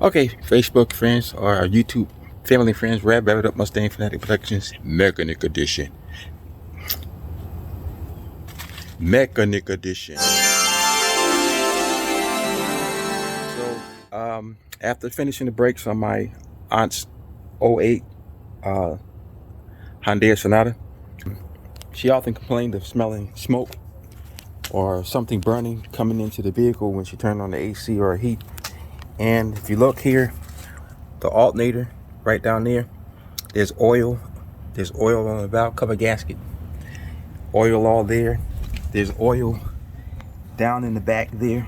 Okay, Facebook friends or our YouTube family friends, Rab Up Mustang Fanatic Productions, Mechanic Edition. Mechanic Edition. So, after finishing the brakes on my aunt's '08 Hyundai Sonata, she often complained of smelling smoke or something burning coming into the vehicle when she turned on the AC or heat. And if you look here, the alternator right down there, there's oil on the valve cover gasket, oil all there. There's oil down in the back there,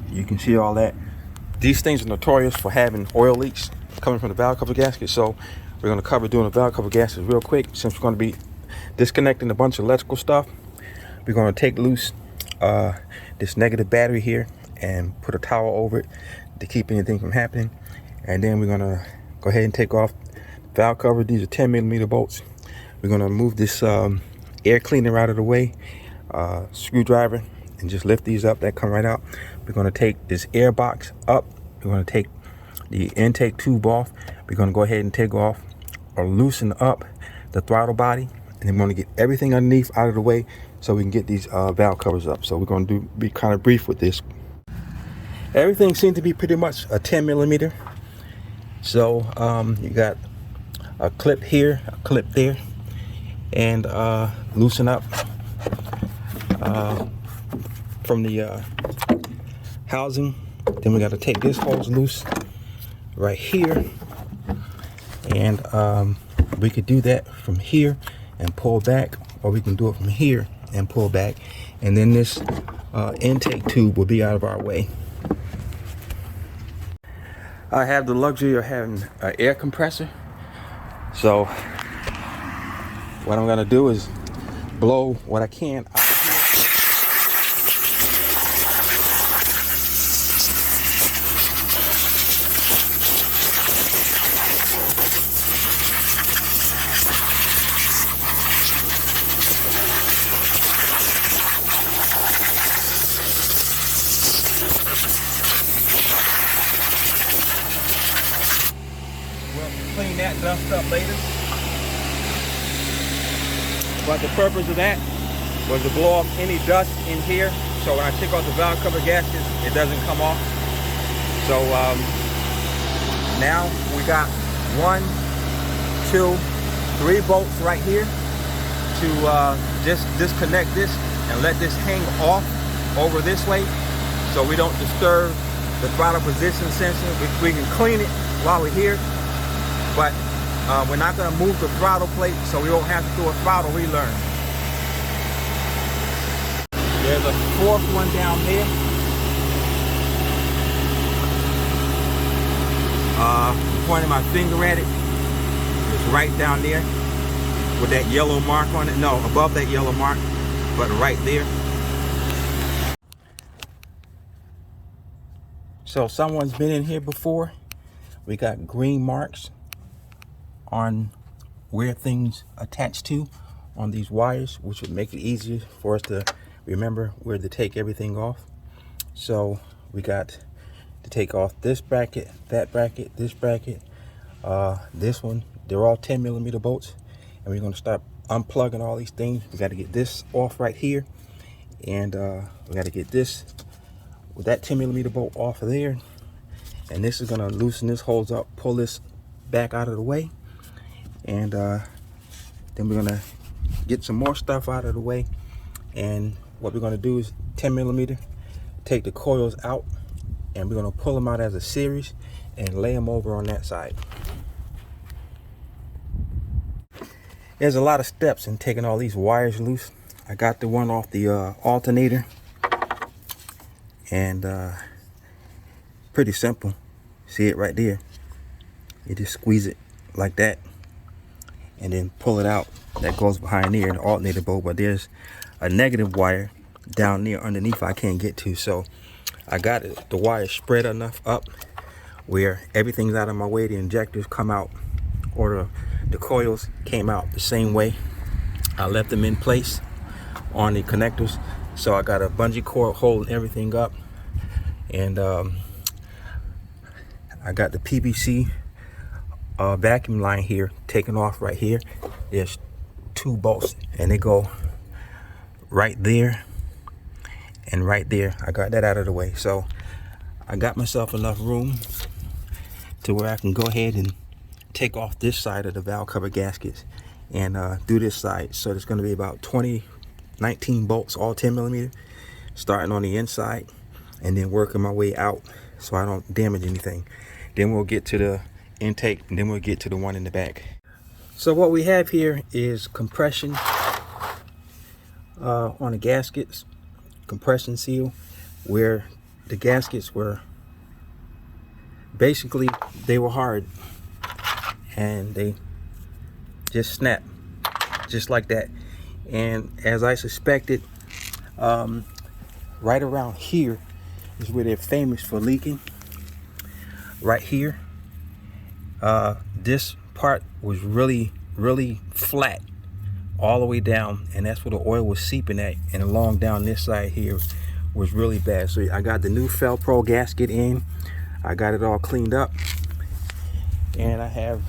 you can see all that. These things are notorious for having oil leaks coming from the valve cover gasket, so we're going to cover doing the valve cover gaskets real quick. Since we're going to be disconnecting a bunch of electrical stuff, we're going to take loose this negative battery here and put a towel over it to keep anything from happening. And then we're going to go ahead and take off the valve cover. These are 10mm bolts. We're going to move this air cleaner out of the way, screwdriver, and just lift these up. That come right out. We're going to take this air box up. We're going to take the intake tube off. We're going to go ahead and take off or loosen up the throttle body, and then we're going to get everything underneath out of the way so we can get these valve covers up. So we're going to be kind of brief with this. Everything seems to be pretty much a 10mm. So you got a clip here, a clip there, and loosen up from the housing. Then we got to take this hose loose right here, and we could do that from here and pull back, or we can do it from here and pull back, and then this intake tube will be out of our way. I have the luxury of having an air compressor, so what I'm gonna do is blow what I can out of here. We'll clean that dust up later. But the purpose of that was to blow off any dust in here, so when I take off the valve cover gaskets, it doesn't come off. So now we got 1, 2, 3 bolts right here to just disconnect this and let this hang off over this way, so we don't disturb the throttle position sensor. We can clean it while we're here, but we're not going to move the throttle plate, so we won't have to do a throttle relearn. There's a 4th one down there. Pointing my finger at it. It's right down there with that yellow mark on it. No, above that yellow mark, but right there. So someone's been in here before. We got green marks on where things attach to on these wires, which would make it easier for us to remember where to take everything off. So we got to take off this bracket, that bracket, this bracket, this one. They're all 10mm bolts, and we're going to start unplugging all these things. We got to get this off right here, and we got to get this with that 10mm bolt off of there, and this is going to loosen this hose up, pull this back out of the way, and then we're going to get some more stuff out of the way. And what we're going to do is 10mm, take the coils out, and we're going to pull them out as a series and lay them over on that side. There's a lot of steps in taking all these wires loose. I got the one off the alternator, and pretty simple. See it right there. You just squeeze it like that and then pull it out. That goes behind there in the alternator bolt, but there's a negative wire down there underneath I can't get to, so I got the wire spread enough up where everything's out of my way. The injectors come out, or the coils came out the same way. I left them in place on the connectors, so I got a bungee cord holding everything up. And I got the PVC vacuum line here taken off right here. There's 2 bolts and they go right there and right there. I got that out of the way. So I got myself enough room to where I can go ahead and take off this side of the valve cover gaskets and do this side. So there's going to be about 19 bolts, all 10 millimeter, starting on the inside and then working my way out so I don't damage anything. Then we'll get to the intake and then we'll get to the one in the back. So what we have here is compression on the gaskets, compression seal, where the gaskets were basically, they were hard and they just snapped just like that. And as I suspected, right around here is where they're famous for leaking. Right here, this part was really flat all the way down, and that's where the oil was seeping at, and along down this side here was really bad. So I got the new Felpro gasket in, I got it all cleaned up, and I have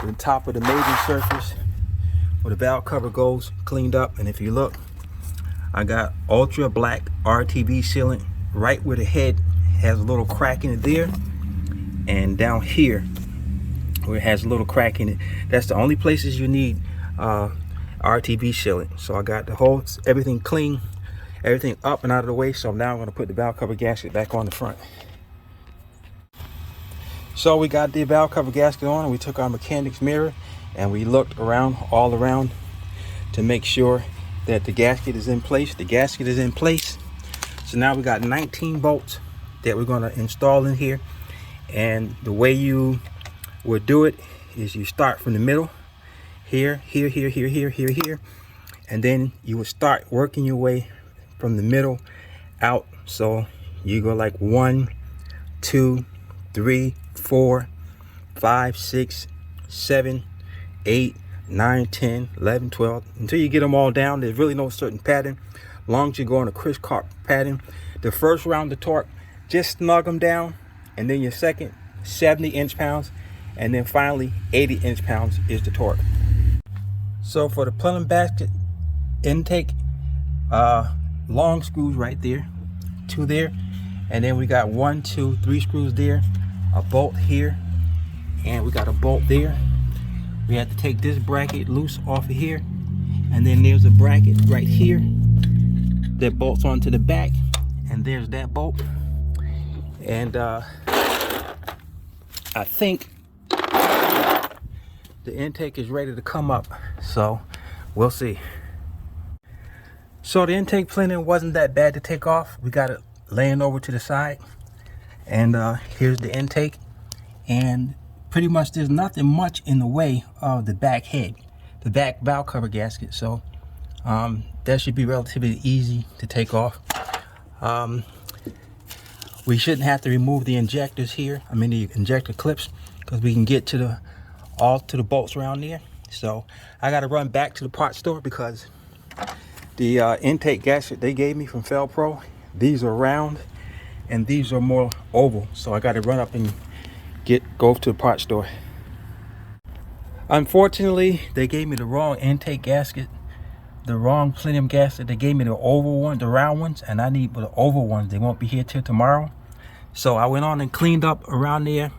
the top of the maiden surface where the valve cover goes cleaned up. And if you look, I got ultra black RTV sealant right where the head has a little crack in it there, and down here where it has a little crack in it. That's the only places you need RTV sealant. So I got the whole, everything clean, everything up and out of the way. So now I'm going to put the valve cover gasket back on the front. So we got the valve cover gasket on, and we took our mechanic's mirror and we looked around, all around, to make sure that the gasket is in place. The gasket is in place. So now we got 19 bolts that we're going to install in here. And the way you would do it is you start from the middle, here, and then you would start working your way from the middle out. So you go like 1, 2, 3, 4, 5, 6, 7, 8, 9, 10, 11, 12, until you get them all down. There's really no certain pattern, as long as you go on a crisscross pattern. The first round of torque, just snug them down, and then your second 70 inch-pounds, and then finally 80 inch-pounds is the torque. So for the plenum basket intake, long screws right there, 2 there, and then we got 1, 2, 3 screws there, a bolt here, and we got a bolt there. We had to take this bracket loose off of here, and then there's a bracket right here that bolts onto the back, and there's that bolt. And I think the intake is ready to come up, so we'll see. So the intake plenum wasn't that bad to take off. We got it laying over to the side, and here's the intake, and pretty much there's nothing much in the way of the back head, the back valve cover gasket. So that should be relatively easy to take off. We shouldn't have to remove the injectors here, the injector clips, because we can get to the bolts around there. So I got to run back to the parts store because the intake gasket they gave me from Felpro, these are round and these are more oval. So I got to run up and go to the parts store. Unfortunately, they gave me the wrong intake gasket, the wrong plenum gasket. They gave me the oval one, the round ones, and I need the oval ones. They won't be here till tomorrow. So I went on and cleaned up around there,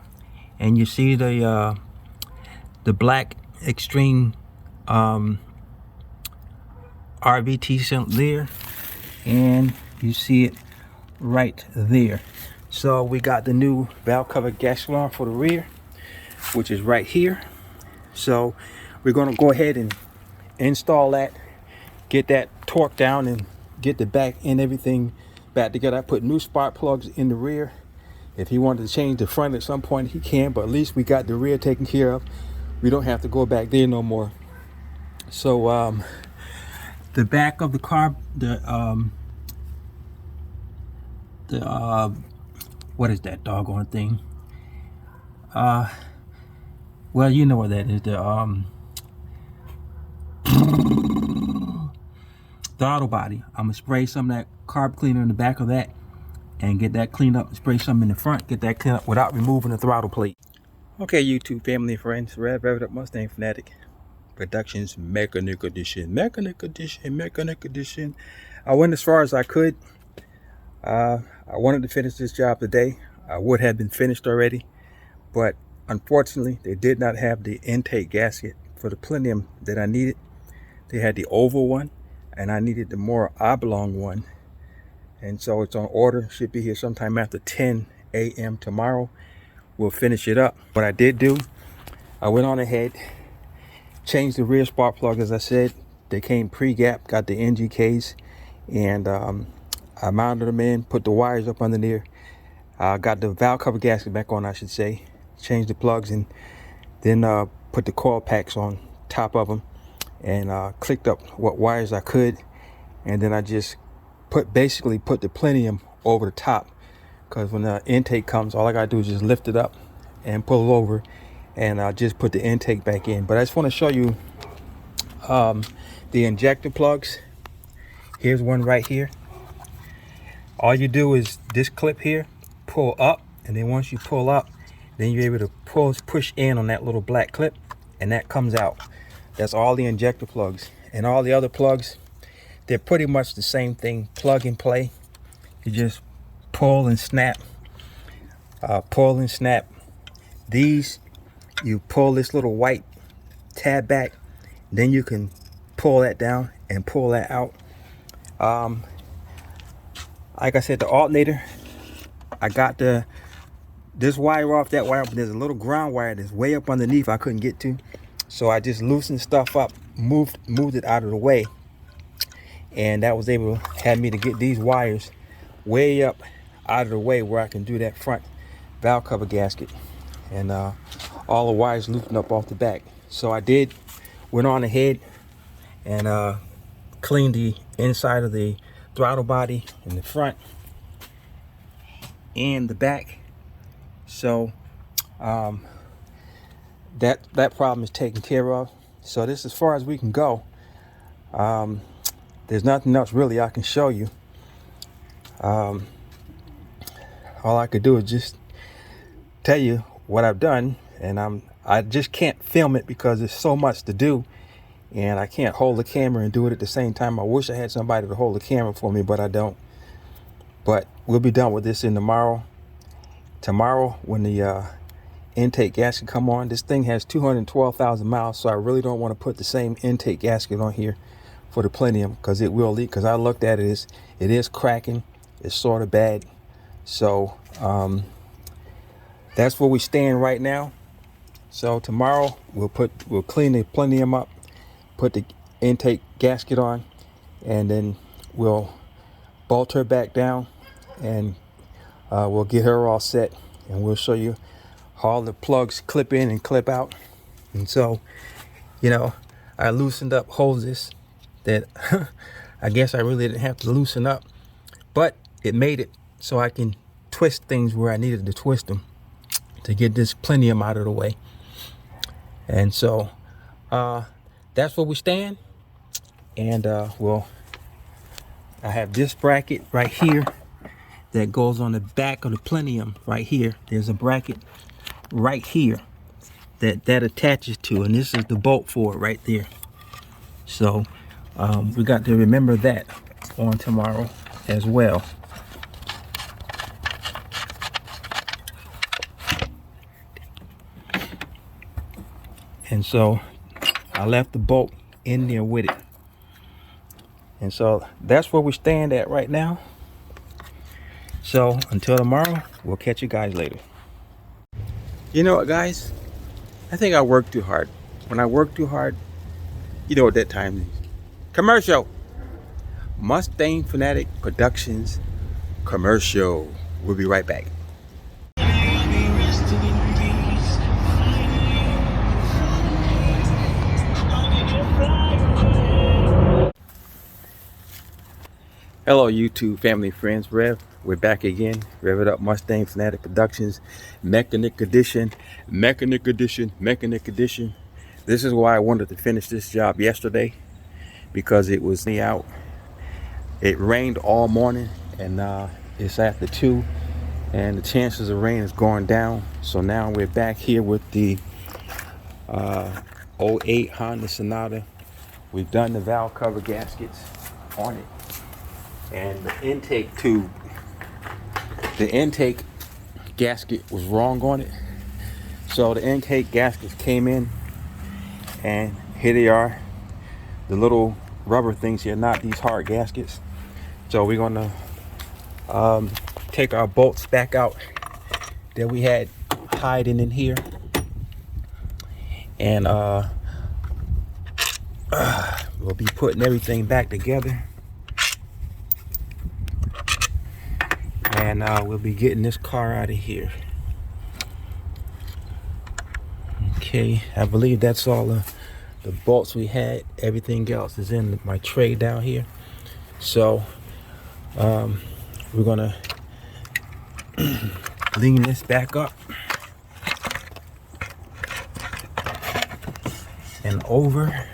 and you see the black extreme RVT sealant there, and you see it right there. So we got the new valve cover gasket on for the rear, which is right here. So we're going to go ahead and install that, get that torque down, and get the back and everything back together. I put new spark plugs in the rear. If he wanted to change the front at some point, he can, but at least we got the rear taken care of. We don't have to go back there no more. So the back of the car, what is that doggone thing? Well, you know what that is. The throttle body. I'm gonna spray some of that carb cleaner in the back of that, and get that cleaned up, spray some in the front, get that cleaned up without removing the throttle plate. Okay, YouTube family and friends, Rev It Up Mustang Fanatic Productions Mechanic Edition. I went as far as I could. I wanted to finish this job today. I would have been finished already, but unfortunately they did not have the intake gasket for the plenum that I needed. They had the oval one and I needed the more oblong one, and so it's on order. Should be here sometime after 10 a.m. tomorrow. We'll finish it up. What I did do, I went on ahead, changed the rear spark plug. As I said, they came pre-gap, got the NGKs, and I mounted them in, put the wires up under there, got the valve cover gasket back on, I should say, changed the plugs, and then put the coil packs on top of them, and clicked up what wires I could, and then I just basically put the plenum over the top, because when the intake comes, all I gotta do is just lift it up and pull it over, and just put the intake back in. But I just want to show you the injector plugs. Here's one right here. All you do is this clip here, pull up, and then once you pull up, then you're able to push in on that little black clip, and that comes out. That's all the injector plugs. And all the other plugs, they're pretty much the same thing, plug and play. You just pull and snap, pull and snap. These, you pull this little white tab back, then you can pull that down and pull that out. Like I said, the alternator, I got this wire off, that wire, but there's a little ground wire that's way up underneath I couldn't get to. So I just loosened stuff up, moved it out of the way, and that was able to have me to get these wires way up out of the way where I can do that front valve cover gasket, and all the wires loosened up off the back. So I went on ahead and cleaned the inside of the throttle body in the front and the back. So that problem is taken care of. So this is as far as we can go. There's nothing else really I can show you. All I could do is just tell you what I've done, and I just can't film it because there's so much to do, and I can't hold the camera and do it at the same time. I wish I had somebody to hold the camera for me, but I don't. But we'll be done with this in tomorrow. Tomorrow, when the intake gasket come on, this thing has 212,000 miles, so I really don't want to put the same intake gasket on here for the plenum, because it will leak. Because I looked at it, it is cracking. It's sort of bad. So that's where we stand right now. So tomorrow we'll clean the plenum up, put the intake gasket on, and then we'll bolt her back down, and we'll get her all set, and we'll show you how all the plugs clip in and clip out. And so, I loosened up hoses that I guess I really didn't have to loosen up, but it made it so I can twist things where I needed to twist them to get this plenum out of the way. And so that's where we stand. And I have this bracket right here that goes on the back of the plenum right here. There's a bracket right here that attaches to, and this is the bolt for it right there. So we got to remember that on tomorrow as well. And so I left the bolt in there with it. And so that's where we stand at right now. So until tomorrow, we'll catch you guys later. You know what, guys? I think I work too hard. When I work too hard, you know what that time is. Commercial. Mustang Fanatic Productions commercial. We'll be right back. Hello YouTube family, friends, Rev. We're back again. Rev It Up Mustang Fanatic Productions Mechanic Edition. This is why I wanted to finish this job yesterday, because it was out. It rained all morning, and It's after 2, and the chances of rain is going down. So now we're back here with the '08 Honda Sonata. We've done the valve cover gaskets on it, and the intake tube, the intake gasket was wrong on it. So the intake gaskets came in, and here they are. The little rubber things here, not these hard gaskets. So we're gonna take our bolts back out that we had hiding in here, and we'll be putting everything back together, and we'll be getting this car out of here. Okay, I believe that's all the bolts we had. Everything else is in my tray down here. So we're gonna lean this back up and over.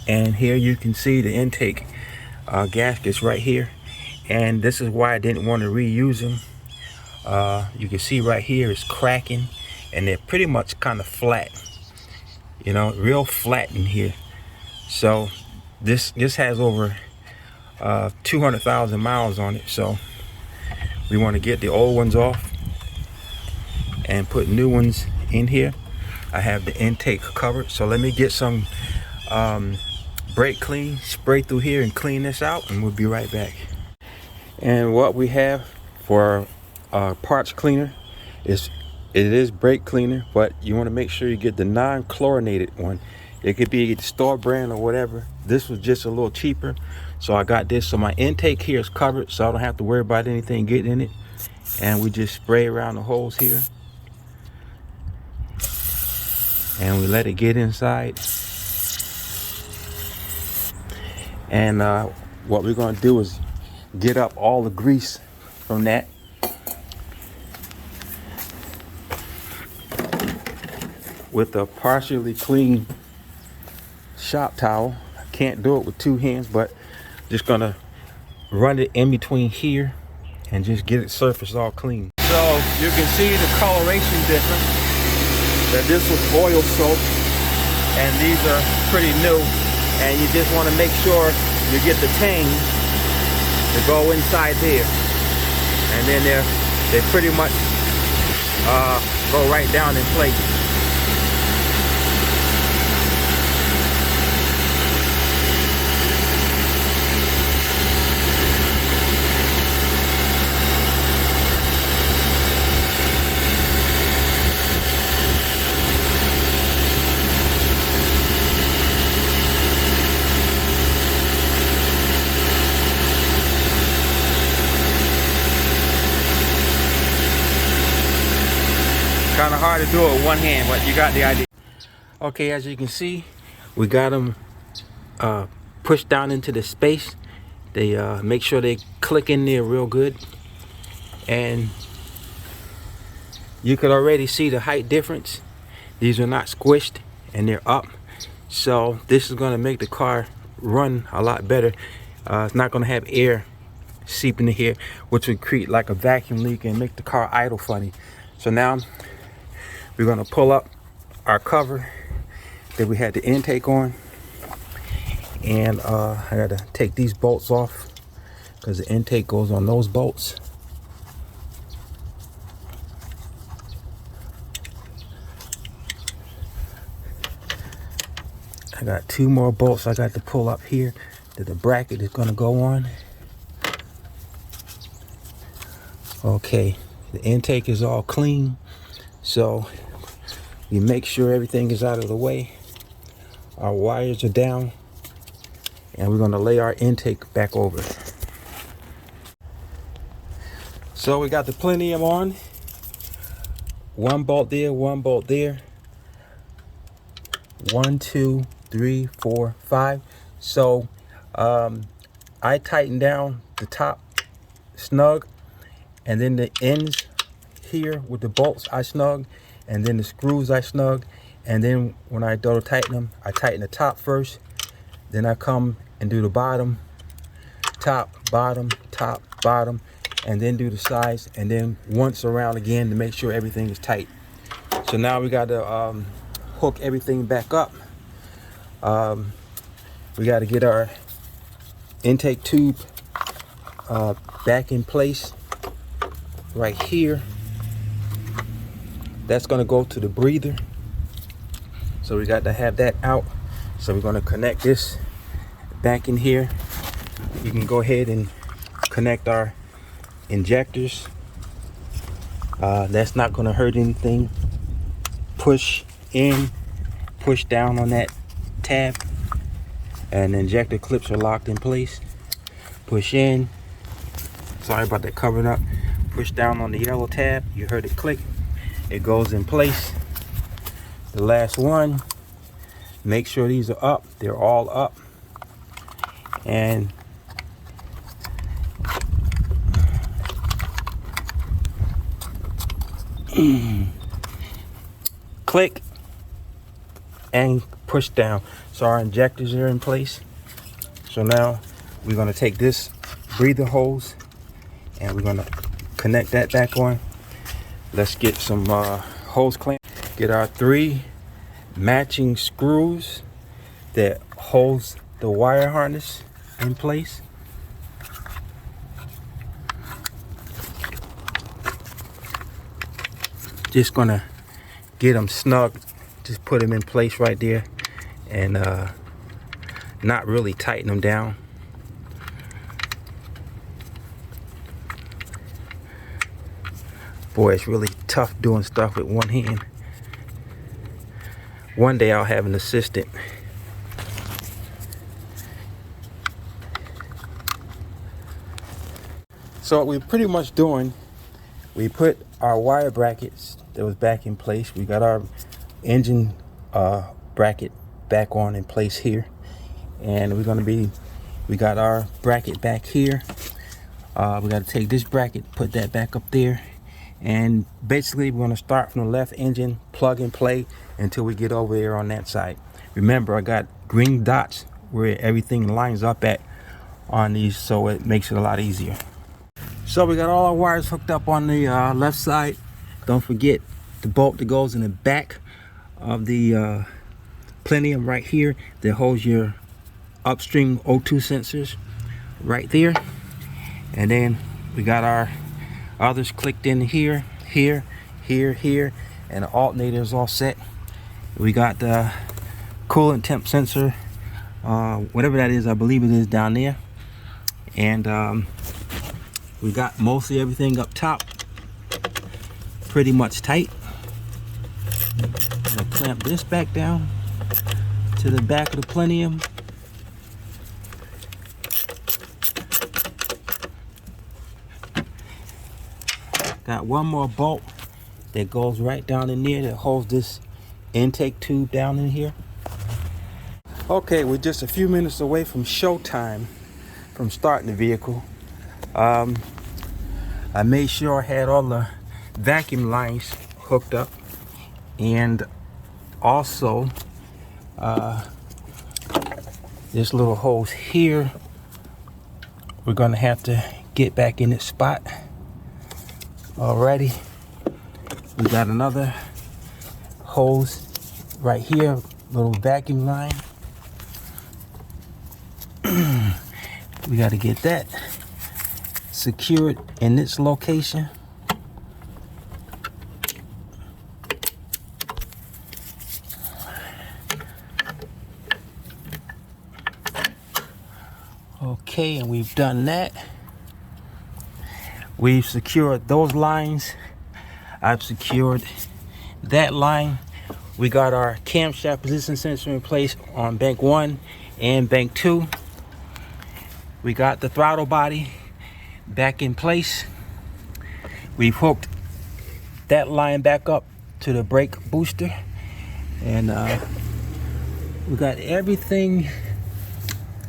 And here you can see the intake gaskets right here, and this is why I didn't want to reuse them. You can see right here it's cracking, and they're pretty much kind of flat, you know, real flat in here. So this has over 200,000 miles on it, so we want to get the old ones off and put new ones in here. I have the intake covered, so let me get some brake clean, spray through here and clean this out, and we'll be right back. And what we have for parts cleaner is, it is brake cleaner, but you want to make sure you get the non-chlorinated one. It could be the store brand or whatever. This was just a little cheaper, so I got this. So my intake here is covered, so I don't have to worry about anything getting in it. And we just spray around the holes here, and we let it get inside. And what we're going to do is get up all the grease from that. With a partially clean shop towel. I can't do it with 2 hands, but just gonna run it in between here and just get it surface all clean. So you can see the coloration difference. That this was oil soaked, and these are pretty new. And you just want to make sure you get the tang to go inside there, and then they pretty much go right down in place. Kind of hard to do it with one hand, but you got the idea. Okay, as you can see, we got them pushed down into the space. They make sure they click in there real good, and you could already see the height difference. These are not squished, and they're up, so this is going to make the car run a lot better. It's not going to have air seep into here, which would create like a vacuum leak and make the car idle funny. So now we're going to pull up our cover that we had the intake on, and I got to take these bolts off because the intake goes on those bolts. I got 2 more bolts I got to pull up here that the bracket is going to go on. Okay, the intake is all clean, so you make sure everything is out of the way. Our wires are down, and we're going to lay our intake back over. So we got the plenum on. 1 bolt there, 1 bolt there. 1, 2, 3, 4, 5. So I tightened down the top snug, and then the ends here with the bolts I snug, and then the screws I snug, and then when I go to tighten them, I tighten the top first, then I come and do the bottom, top, bottom, and then do the sides, and then once around again to make sure everything is tight. So now we got to hook everything back up. We got to get our intake tube back in place right here. That's going to go to the breather, so we got to have that out. So we're going to connect this back in here. You can go ahead and connect our injectors. That's not going to hurt anything. Push in, push down on that tab, and the injector clips are locked in place. Push in, sorry about that covering up. Push down on the yellow tab, you heard it click, it goes in place. The last one, make sure these are up, they're all up, and click and push down. So our injectors are in place. So now we're going to take this breather hose and we're going to connect that back on. Let's get some hose clamp. Get our 3 matching screws that holds the wire harness in place. Just gonna get them snug, just put them in place right there, and not really tighten them down. Boy, it's really tough doing stuff with one hand. One day I'll have an assistant. So what we're pretty much doing, we put our wire brackets that was back in place. We got our engine bracket back on in place here, and we got our bracket back here. We got to take this bracket, put that back up there, and basically we're going to start from the left engine, plug and play until we get over there on that side. Remember, I got green dots where everything lines up at on these, so it makes it a lot easier. So we got all our wires hooked up on the left side. Don't forget the bolt that goes in the back of the plenum right here that holds your upstream O2 sensors right there. And then we got our others clicked in here, here, and the alternator is all set. We got the coolant temp sensor, whatever that is, I believe it is down there. And we got mostly everything up top pretty much tight. I'm gonna clamp this back down to the back of the plenum. Got one more bolt that goes right down in there that holds this intake tube down in here. Okay, we're just a few minutes away from showtime, from starting the vehicle. I made sure I had all the vacuum lines hooked up, and also this little hose here, we're gonna have to get back in its spot. Alrighty, we got another hose right here, little vacuum line. We got to get that secured in its location. Okay, and we've done that. We've secured those lines. I've secured that line. We got our camshaft position sensor in place on bank 1 and bank 2. We got the throttle body back in place. We've hooked that line back up to the brake booster, and we got everything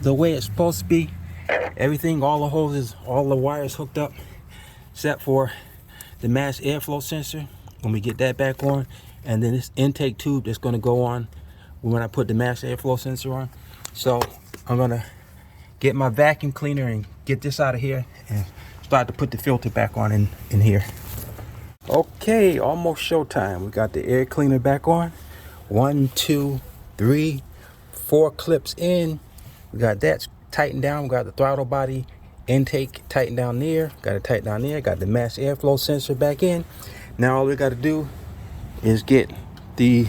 the way it's supposed to be. Everything, all the hoses, all the wires hooked up, except for the mass airflow sensor. When we get that back on, and then this intake tube that's going to go on when I put the mass airflow sensor on. So I'm going to get my vacuum cleaner and get this out of here and start to put the filter back on in here. Okay, almost showtime. We got the air cleaner back on. 1, 2, 3, 4 clips in. We got that tightened down. We got the throttle body intake tightened down there. Got it tightened down there. Got the mass airflow sensor back in. Now all we got to do is get the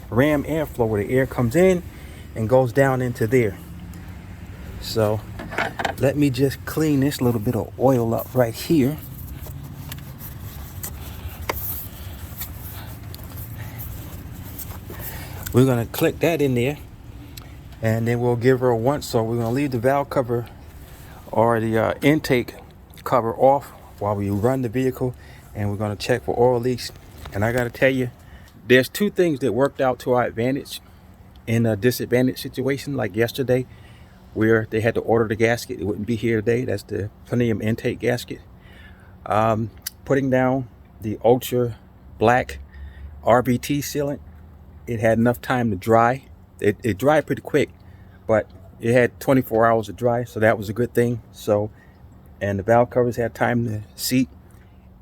ram airflow where the air comes in and goes down into there. So let me just clean this little bit of oil up right here. We're going to click that in there, and then we'll give her a once. So we're going to leave the valve cover or the intake cover off while we run the vehicle, and we're going to check for oil leaks. And I got to tell you, there's two things that worked out to our advantage in a disadvantage situation, like yesterday where they had to order the gasket. It wouldn't be here today. That's the plenum intake gasket. Putting down the ultra black RBT sealant, it had enough time to dry. It dried pretty quick, but it had 24 hours to dry, so that was a good thing. So, and the valve covers had time to seat.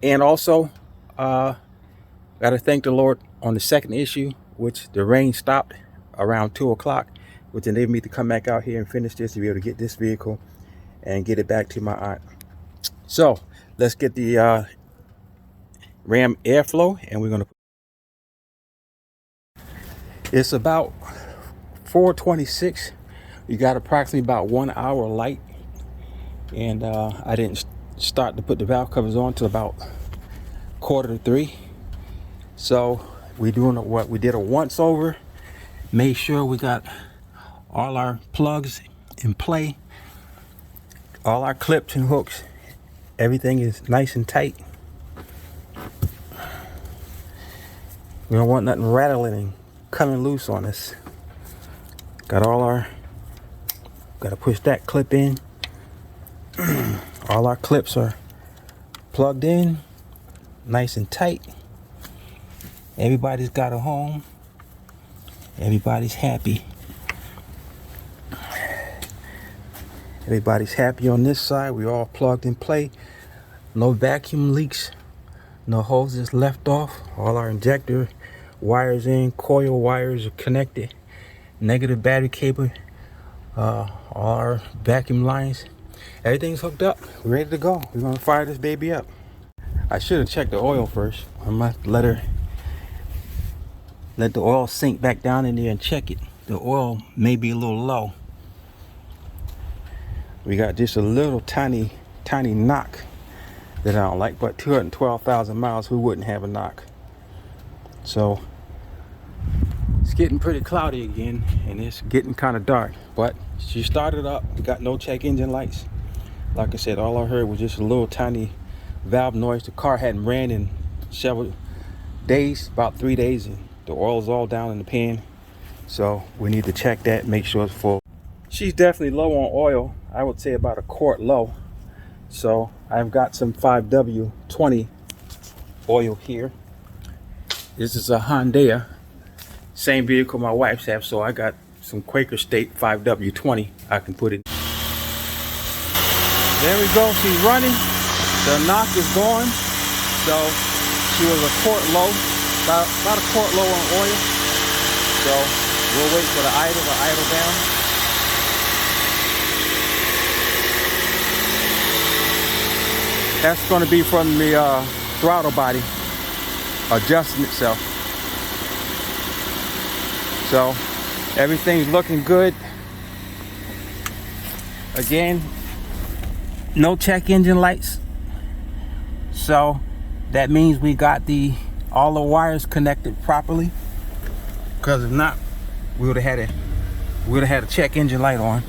And also, got to thank the Lord on the second issue, which the rain stopped around 2 o'clock, which enabled me to come back out here and finish this to be able to get this vehicle and get it back to my aunt. So let's get the ram airflow, and we're going to. It's about 4:26. We got approximately about 1 hour light, and I didn't start to put the valve covers on till about 2:45. So we doing what we did a once over. Made sure we got all our plugs in play, all our clips and hooks. Everything is nice and tight. We don't want nothing rattling and coming loose on us. Got to push that clip in. All our clips are plugged in, nice and tight. Everybody's got a home. Everybody's happy. Everybody's happy on this side. We all plugged in play. No vacuum leaks. No hoses left off. All our injector wires in, coil wires are connected. Negative battery cable. All our vacuum lines. Everything's hooked up. We're ready to go. We're gonna fire this baby up. I should have checked the oil first. I must let the oil sink back down in there and check it. The oil may be a little low. We got just a little tiny knock that I don't like, but 212,000 miles, who wouldn't have a knock? So it's getting pretty cloudy again, and it's getting kind of dark, but she started up. Got no check engine lights. Like I said, all I heard was just a little tiny valve noise. The car hadn't ran in several days, about 3 days, and the oil is all down in the pan. So we need to check that, make sure it's full. She's definitely low on oil. I would say about a quart low. So I've got some 5W20 oil here. This is a Hyundai, same vehicle my wife's have, so I got some Quaker State 5W20 I can put in. There we go, she's running. The knock is gone. So she was a quart low, about a quart low on oil. So we'll wait for the idle down. That's going to be from the throttle body adjusting itself. So everything's looking good. Again, no check engine lights. So that means we got all the wires connected properly. Because if not, we would have had a check engine light on.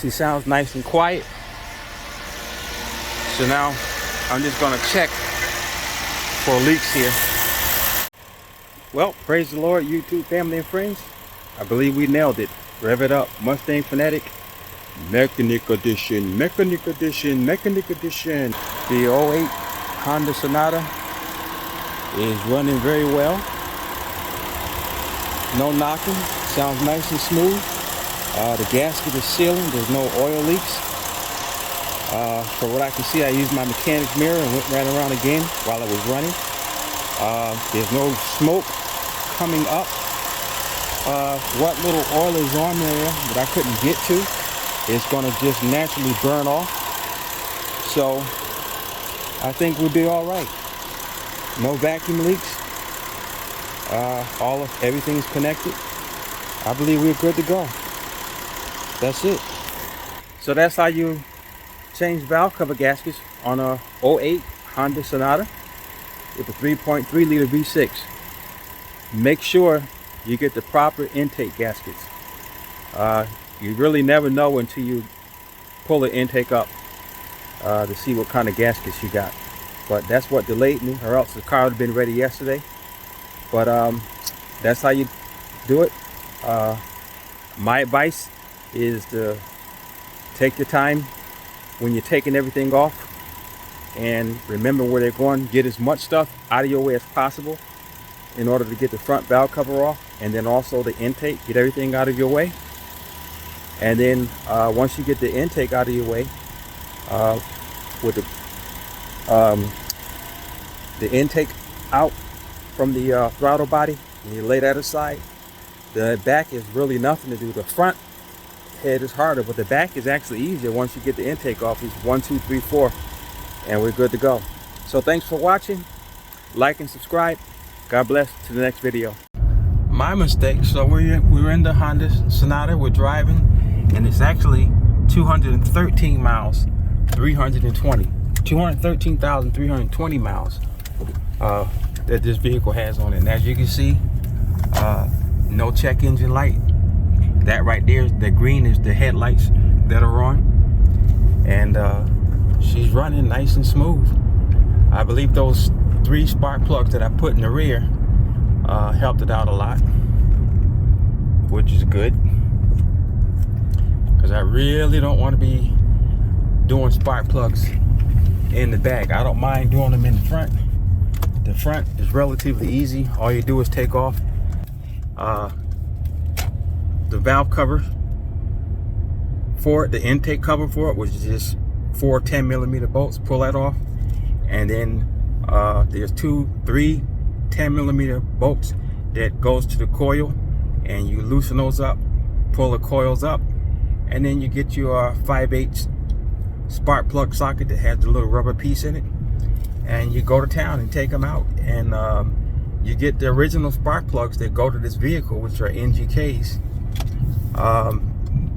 She sounds nice and quiet. So now I'm just gonna check for leaks here. Well, praise the Lord, YouTube family and friends. I believe we nailed it. Rev it up, Mustang Fanatic, Mechanic Edition, Mechanic Edition, Mechanic Edition. The 08 Honda Sonata is running very well. No knocking. Sounds nice and smooth. The gasket is sealing. There's no oil leaks. For what I can see, I used my mechanic's mirror and went right around again while it was running. There's no smoke coming up. What little oil is on there that I couldn't get to, it's going to just naturally burn off. So I think we'll be all right. No vacuum leaks. Everything's connected. I believe we're good to go. That's it. So that's how you change valve cover gaskets on a 08 Hyundai Sonata with a 3.3 liter V6. Make sure you get the proper intake gaskets. You really never know until you pull the intake up to see what kind of gaskets you got. But that's what delayed me, or else the car would have been ready yesterday. But that's how you do it. My advice is to take your time when you're taking everything off, and remember where they're going. Get as much stuff out of your way as possible in order to get the front valve cover off, and then also the intake. Get everything out of your way, and then once you get the intake out of your way, with the intake out from the throttle body, and you lay that aside, the back is really nothing to do. The front head is harder, but the back is actually easier once you get the intake off. It's 1, 2, 3, 4, and we're good to go. So thanks for watching. Like and subscribe. God bless. To the next video. My mistake. So we're in the Honda Sonata. We're driving, and it's actually 213 miles, 213,320 miles that this vehicle has on it. And as you can see, no check engine light. That right there, the green is the headlights that are on, and she's running nice and smooth. I believe those 3 spark plugs that I put in the rear helped it out a lot, which is good, because I really don't want to be doing spark plugs in the back. I don't mind doing them in the front. The front is relatively easy. All you do is take off the valve cover for it, the intake cover for it, which is just 4 10mm bolts. Pull that off, and then there's 2, 3 10mm bolts that goes to the coil, and you loosen those up, pull the coils up, and then you get your 5/8 spark plug socket that has the little rubber piece in it, and you go to town and take them out, and you get the original spark plugs that go to this vehicle, which are NGKs.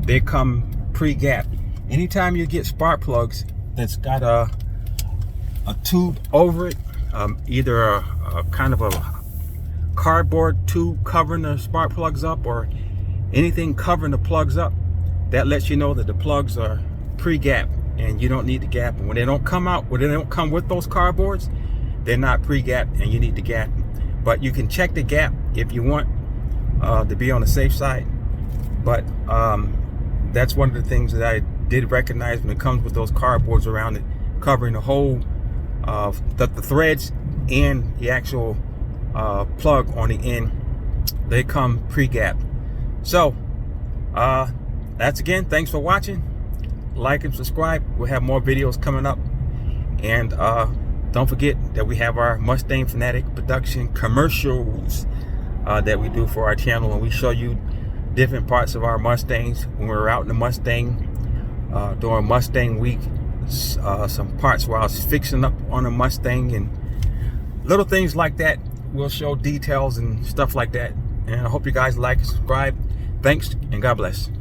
They come pre-gapped. Anytime you get spark plugs that's got a tube over it, either a kind of a cardboard tube covering the spark plugs up, or anything covering the plugs up, that lets you know that the plugs are pre-gapped and you don't need to gap them. When they don't come out, when they don't come with those cardboards, they're not pre-gapped and you need to gap them. But you can check the gap if you want to be on the safe side. But that's one of the things that I did recognize when it comes with those cardboards around it, covering the whole the threads and the actual plug on the end. They come pre-gapped. So that's, again, thanks for watching. Like and subscribe. We'll have more videos coming up, and don't forget that we have our Mustang Fanatic production commercials that we do for our channel, and we show you different parts of our Mustangs when we're out in the Mustang during Mustang week. Some parts where I was fixing up on a Mustang and little things like that. We'll show details and stuff like that. And I hope you guys like and subscribe. Thanks, and God bless.